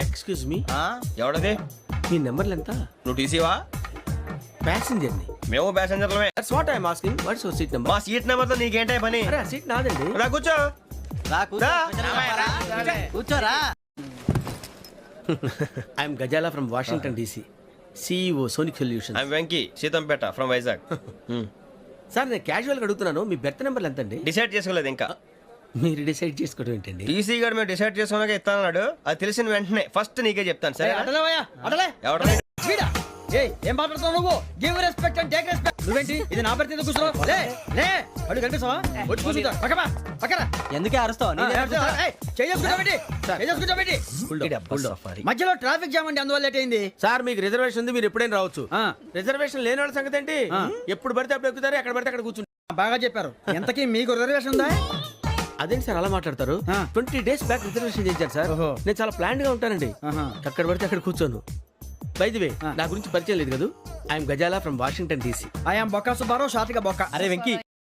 Excuse me, ఎవడది? మీ నెంబర్లు ఎంత? నువ్వు టీసీవా? ప్యాసింజర్ ని. మేము ప్యాసెంజర్లమే. That's what I'm asking. What's your seat number? మా సీట్ నెంబర్ తో నీకేంటే పని? అరే ఆ సీట్ నాదండి. రా కూర్చో. కూర్చోరా. I'm Gazala from Washington DC, CEO Sonic Solution. I'm Venky, Seethampeta from Vizag. Sir నేను క్యాజువల్గా అడుగుతున్నాను, మీ బెర్త్ నెంబర్లు ఎంత అండి? డిసైడ్ చేసుకోలేదు ఇంకా. మీరు డిసైడ్ చేసుకోవడం ఏంటండి? టీసీ గారు మేము డిసైడ్ చేసుకున్నాక ఇస్తానన్నాడు. అది తెలిసిన వెంటనే ఫస్ట్ నీకే చెప్తాను. సరే ఎవడ ఏం మాట్లాడుతావు నువ్వు? Give respect and take respect. నువ్వేంటి ఇది నా పరిస్థితి కూర్చున్నావు? లే లే అడుగు కనిపిస్తావా? వచ్చి కూర్చుంటా. పక్కమా పక్కరా. ఎందుకే అరుస్తావు? మధ్యలో ట్రాఫిక్ జామ్ అండి, అందువల్ల లేట్ అయింది. సార్ మీకు రిజర్వేషన్ ఉంది, మీరు ఎప్పుడైనా రావచ్చు. రిజర్వేషన్ లేని వాళ్ళ సంగతి ఏంటి? ఎప్పుడు పడితే అప్పుడు ఎక్కుతారు, ఎక్కడ పడితే అక్కడ కూర్చుంటారు. బాగా చెప్పారు. ఎంతకీ మీకు రిజర్వేషన్ ఉందా? అదేంటి సార్ అలా మాట్లాడతారు? 20 days బ్యాక్ రిజర్వేషన్ చేశారు సార్. ఓహో. నేను చాలా ప్లాన్డ్ గా ఉంటానండి. అక్కడ పడితే అక్కడ కూర్చోను. బై ది వే, నా గురించి పరిచయం లేదు కదా. I'm Gazala from Washington DC. I'm Bokka Subbarao, short గా బొక్క. అరే వెంకీ,